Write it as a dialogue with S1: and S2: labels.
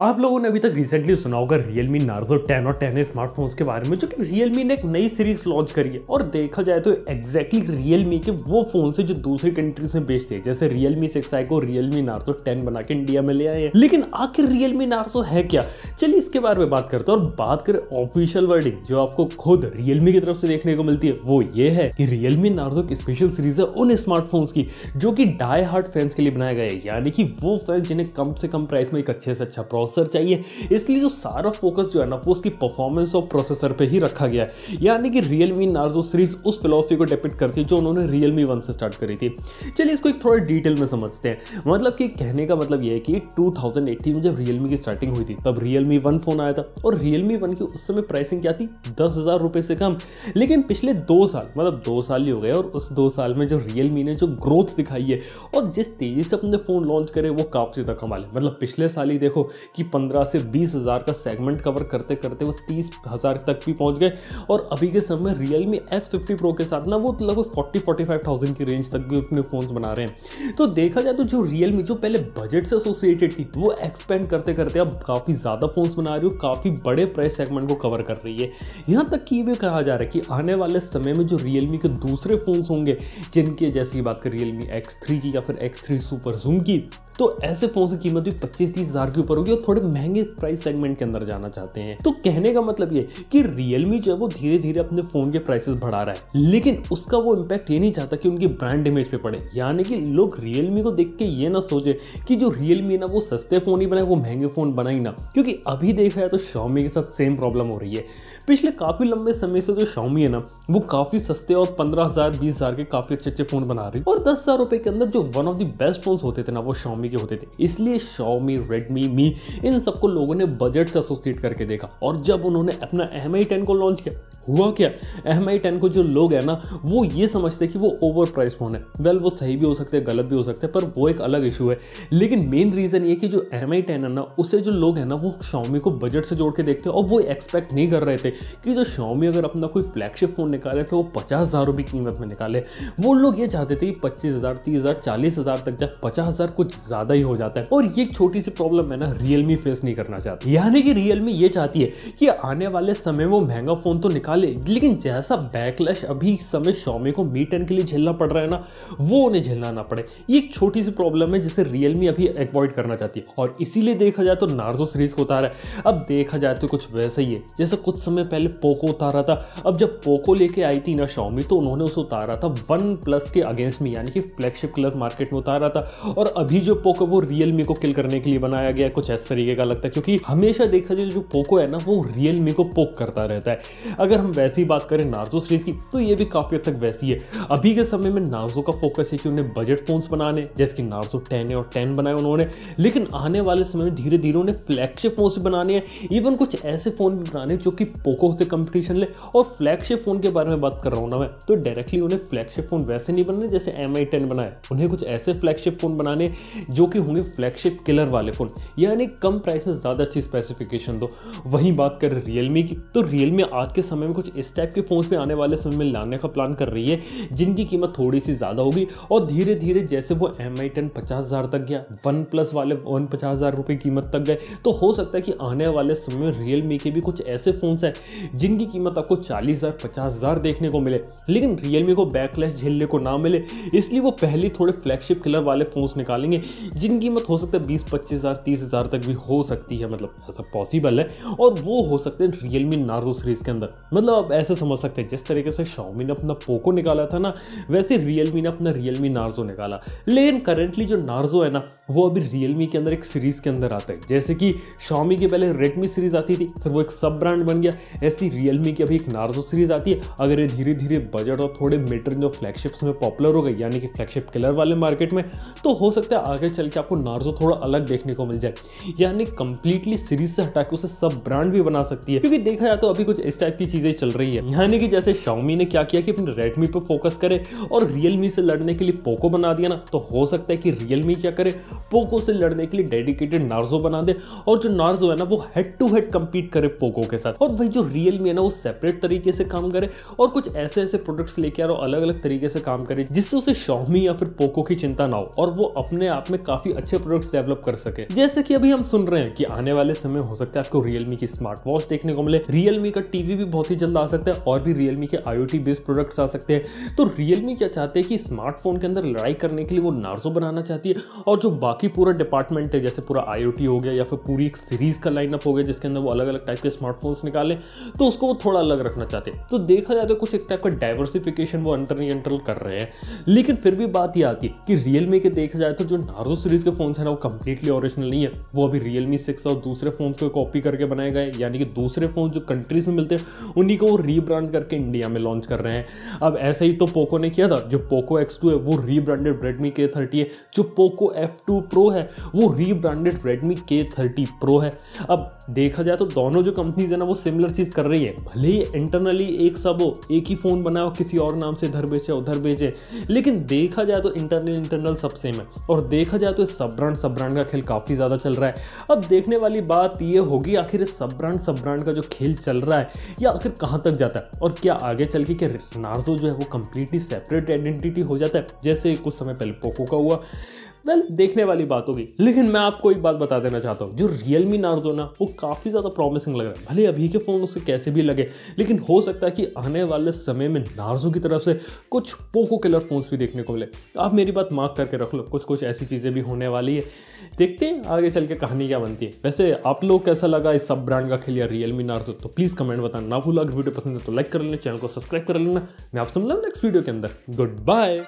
S1: आप लोगों ने अभी तक रिसेंटली सुना होगा Realme Narzo 10 और 10A स्मार्टफोन्स के बारे में, जो कि Realme ने एक नई सीरीज लॉन्च करी है। और देखा जाए तो एग्जैक्टली Realme के वो फोन से जो दूसरी कंट्रीज में बेचते हैं, जैसे Realme 6i को Realme Narzo 10 बना के इंडिया में ले आए हैं। लेकिन आखिर Realme Narzo है क्या, चलिए इसके बारे में बात करते हैं। और बात करें ऑफिशियल वर्डिंग जो आपको खुद Realme की तरफ से देखने को मिलती है, वो ये है कि Realme Narzo की स्पेशल सीरीज है उन स्मार्टफोन्स की जो कि डाई हार्ड फैंस के लिए बनाया गया है, यानी कि वो फैंस जिन्हें कम से कम प्राइस में एक अच्छे से अच्छा प्रोसेसर चाहिए। इसलिए जो सारा फोकस जो है ना, वो उसकी परफॉर्मेंस और प्रोसेसर पे ही रखा गया है। यानी कि Realme Narzo सीरीज उस फिलॉसफी को डिपिक्ट करती है जो उन्होंने Realme 1 से स्टार्ट करी थी। चलिए इसको एक थोड़ा डिटेल में समझते हैं। मतलब कि कहने का मतलब ये है कि 2018 में जब Realme की स्टार्टिंग हुई थी, तब Realme 1 फोन आया था और Realme 1 की उस समय प्राइसिंग क्या थी, 10,000 रुपए से कम। लेकिन पिछले 2 साल, मतलब 2 साल ही हो गए, और उस 2 साल में जो Realme ने जो ग्रोथ दिखाई है और जिस तेजी से अपने फोन लॉन्च करे, वो काफी ज्यादा कमाल है। मतलब पिछले साल ही देखो कि 15 से 20,000 का सेगमेंट कवर करते करते वो 30,000 तक भी पहुंच गए। और अभी के समय Realme X50 Pro के साथ ना वो लगभग 40-45,000 की रेंज तक भी अपने फोन्स बना रहे हैं। तो देखा जाए तो जो Realme जो पहले बजट से एसोसिएटेड थी, वो एक्सपेंड करते करते अब काफी ज्यादा फोन्स बना रही हो, काफी बड़े प्राइस सेगमेंट को कवर कर रही है। यहाँ तक कि ये भी कहा जा रहा है कि आने वाले समय में जो Realme के दूसरे फोन्स होंगे, जिनके जैसी बात करें Realme X3 की या फिर X3 सुपर जूम की, तो ऐसे फोन की कीमत भी 25-30,000 के ऊपर होगी और थोड़े महंगे प्राइस सेगमेंट के अंदर जाना चाहते हैं। तो कहने का मतलब ये कि Realme जो है वो धीरे धीरे अपने फोन के प्राइसेस बढ़ा रहा है, लेकिन उसका वो इम्पैक्ट ये नहीं चाहता कि उनकी ब्रांड इमेज पे पड़े। यानी कि लोग Realme को देख के ये ना सोचे कि जो Realme ना वो सस्ते फोन ही बनाए, वो महंगे फोन बनाए ना। क्योंकि अभी देखा जाए तो Xiaomi के साथ सेम प्रॉब्लम हो रही है। पिछले काफी लंबे समय से जो Xiaomi है ना, वो काफी सस्ते और 15,000 20,000 के काफी अच्छे अच्छे फोन बना रही है। और 10,000 रुपए के अंदर जो one of the best phone होते थे ना, वो Xiaomi के होते थे। इसलिए Xiaomi, Redmi, Mi, इन सबको लोगों ने बजट से एसोसिएट करके देखा। और जब उन्होंने अपना Mi 10 को लॉन्च किया, हुआ क्या, Mi 10 को जो लोग है ना, वो ये समझते कि वो ओवर प्राइस फोन है। वेल, वो सही भी हो सकते हैं, गलत भी हो सकते हैं, पर वो एक अलग इशू है। लेकिन मेन रीजन ये कि जो Mi 10 है ना, उससे जो लोग है ना, वो Xiaomi को बजट से जोड़ के देखते हैं। और वो एक्सपेक्ट नहीं कर रहे थे कि जो Xiaomi अगर अपना कोई फ्लैगशिप फोन निकाले तो वो 50,000 रुपये कीमत में निकाले। वो लोग ये चाहते थे कि 25,000, 30,000, 40,000 तक जाए, 50,000 कुछ ज्यादा ही हो जाता है। और ये एक छोटी सी प्रॉब्लम है ना, Realme फेस नहीं करना चाहती। यानी कि Realme ये चाहती है कि आने वाले समय में वो महंगा फोन तो निकाले, लेकिन जैसा बैकलैश अभी समय Xiaomi को Mi 10 के लिए झेलना पड़ रहा है ना, वो उन्हें झेलना ना पड़े। ये एक छोटी सी प्रॉब्लम है जिसे Realme अभी अवॉइड करना चाहती है। और इसीलिए देखा जाए तो Narzo सीरीज को उतारा है। अब देखा जाए तो कुछ वैसा ही है जैसे कुछ समय पहले पोको उतारा था। अब जब पोको लेके आई थी ना Xiaomi, तो उन्होंने उसे उतारा था OnePlus के अगेंस्ट में, यानी कि फ्लैगशिप कलर मार्केट में उतारा था। और अभी जो पोको वो Realme को किल करने के लिए बनाया गया, कुछ इस तरीके का लगता है। क्योंकि हमेशा देखा जाए जो पोको है ना, वो Realme को पोक करता रहता है। अगर हम वैसी बात करें Narzo सीरीज की, तो ये भी काफी हद तक वैसी है। अभी के समय में Narzo का फोकस है कि उन्हें बजट फोन्स बनाने, जैसे कि Narzo 10 और 10 बनाए उन्होंने। लेकिन आने वाले समय में धीरे धीरे उन्हें फ्लैगशिप फोन बनाने हैं, इवन कुछ ऐसे फोन भी बनाने जो कि पोको से कंपटीशन ले। और फ्लैगशिप फोन के बारे में बात कर रहा हूं ना मैं, तो डायरेक्टली उन्हें फ्लैगशिप फोन वैसे नहीं बनाने जैसे Mi 10 बनाए। उन्हें कुछ ऐसे फ्लैगशिप फोन बनाने जो कि होंगे फ्लैगशिप किलर वाले फोन, यानी कम प्राइस में ज्यादा अच्छी स्पेसिफिकेशन दो। वहीं बात करें Realme की, तो Realme आज के समय में कुछ इस टाइप के फोन पे आने वाले समय में लाने का प्लान कर रही है, जिनकी कीमत थोड़ी सी ज्यादा होगी। और धीरे धीरे जैसे वो Mi 10 50,000 तक गया, OnePlus वाले 50,000 रुपये कीमत तक गए, तो हो सकता है कि आने वाले समय में Realme के भी कुछ ऐसे फोन्स हैं जिनकी कीमत आपको 40,000 50,000 देखने को मिले, लेकिन Realme को बैकलैश झेलने को ना मिले। इसलिए वो पहले थोड़े फ्लैगशिप किलर वाले फोन्स निकालेंगे, जिनकी कीमत हो सकता है 20-25,000 30,000 तक भी हो सकती है। मतलब ऐसा पॉसिबल है। और वो हो सकते हैं Realme Narzo सीरीज के अंदर। मतलब आप ऐसे समझ सकते हैं, जिस तरीके से Xiaomi ने अपना पोको निकाला था ना, वैसे Realme ने अपना Realme Narzo निकाला। लेकिन करेंटली जो Narzo है ना, वो अभी Realme के अंदर एक सीरीज के अंदर आता है। जैसे कि Xiaomi की पहले Redmi सीरीज आती थी, फिर वो एक सब ब्रांड बन गया, ऐसी Realme की अभी एक Narzo सीरीज आती है। अगर ये धीरे धीरे बजट और थोड़े मिड रेंज और फ्लैगशिप्स में पॉपुलर हो गई, यानी कि फ्लैगशिप किलर वाले मार्केट में, तो हो सकता है आगे चल के आपको Narzo थोड़ा अलग देखने को मिल जाए, यानी कंप्लीटली सीरीज से हटा के उसे सब ब्रांड भी बना सकती है। क्योंकि देखा जाए तो अभी कुछ इस टाइप की चीजें चल रही है। यानी कि जैसे Xiaomi ने क्या किया कि अपने Redmi पे फोकस करे और Realme से लड़ने के लिए Poco बना दिया ना, तो हो सकता है कि Realme क्या करे, Poco से लड़ने के लिए डेडिकेटेड Narzo बना दे और जो Narzo है ना वो हेड टू हेड कंपीट करे Poco के साथ। और वही जो Realme है ना वो सेपरेट तरीके से काम करे और कुछ ऐसे ऐसे प्रोडक्ट्स लेके आ रहा हो अलग अलग तरीके से काम करे जिससे उसे Xiaomi या फिर Poco की चिंता ना हो और वो अपने आप में काफी अच्छे प्रोडक्ट्स डेवलप कर सके। जैसे कि अभी हम सुन रहे हैं कि आने वाले समय हो सकता है आपको Realme की स्मार्ट वॉच देखने को मिले, Realme का टीवी भी बहुत ही जल्द आ सकता है और भी Realme के IoT बेस्ड प्रोडक्ट्स आ सकते हैं। तो Realme क्या चाहते हैं कि स्मार्टफोन के अंदर लड़ाई करने के लिए वो Narzo बनाना चाहती है और जो बाकी पूरा डिपार्टमेंट है जैसे पूरा IoT हो गया या फिर पूरी एक सीरीज का लाइनअप हो गया जिसके अंदर वो अलग अलग टाइप के स्मार्टफोन्स निकाले, तो उसको वो थोड़ा अलग रखना चाहते हैं। तो देखा जाए तो कुछ एक टाइप का डाइवर्सिफिकेशन वो इंटरनल कर रहे हैं। लेकिन फिर भी बात ये आती है कि Realme के देखा जाए तो जो Narzo सीरीज के फोन्स है ना वो कंप्लीटली ओरिजिनल नहीं है, वो अभी Realme 6 और दूसरे फोन्स को कॉपी करके बनाए गए, यानी कि दूसरे फोन जो कंट्रीज में मिलते हैं उन्हीं को वो रीब्रांड करके इंडिया में लॉन्च कर रहे हैं। अब ऐसे ही तो Poco ने किया था, जो Poco X2 है वो रीब्रांडेड Redmi K30 है, जो Poco F2 Pro है वो रीब्रांडेड Redmi K30 Pro है। अब देखा जाए तो दोनों जो कंपनीज है ना वो सिमिलर चीज कर रही है, भले ही इंटरनली एक सब हो, एक ही फोन बनाओ किसी और नाम से इधर बेचे उधर बेचे, लेकिन देखा जाए तो इंटरनल सब सेम है। और देखा जाए तो सब ब्रांड का खेल काफी ज्यादा चल रहा है। अब देखने वाली बात ये होगी आखिर इस सब ब्रांड का जो खेल चल रहा है या आखिर कहां तक जाता है और क्या आगे चल के क्या Narzo जो है वो कंप्लीटली सेपरेट आइडेंटिटी हो जाता है जैसे कुछ समय पहले Poco का हुआ। देखने वाली बात होगी। लेकिन मैं आपको एक बात बता देना चाहता हूँ, जो Realme Narzo ना वो काफ़ी ज़्यादा प्रॉमिसिंग लग रहा है। भले अभी के फ़ोन उसके कैसे भी लगे, लेकिन हो सकता है कि आने वाले समय में Narzo की तरफ से कुछ Poco किलर फोन्स भी देखने को मिले। आप मेरी बात मार्क करके रख लो, कुछ ऐसी चीज़ें भी होने वाली है। देखते हैं आगे चल के कहानी क्या बनती है। वैसे आप लोग कैसा लगा इस सब ब्रांड का खेल या Realme Narzo, तो प्लीज़ कमेंट बताना ना भूलो। अगर वीडियो पसंद है तो लाइक कर लेना, चैनल को सब्सक्राइब कर लेना। मैं आपसे मिलूंगा नेक्स्ट वीडियो के अंदर। Good bye.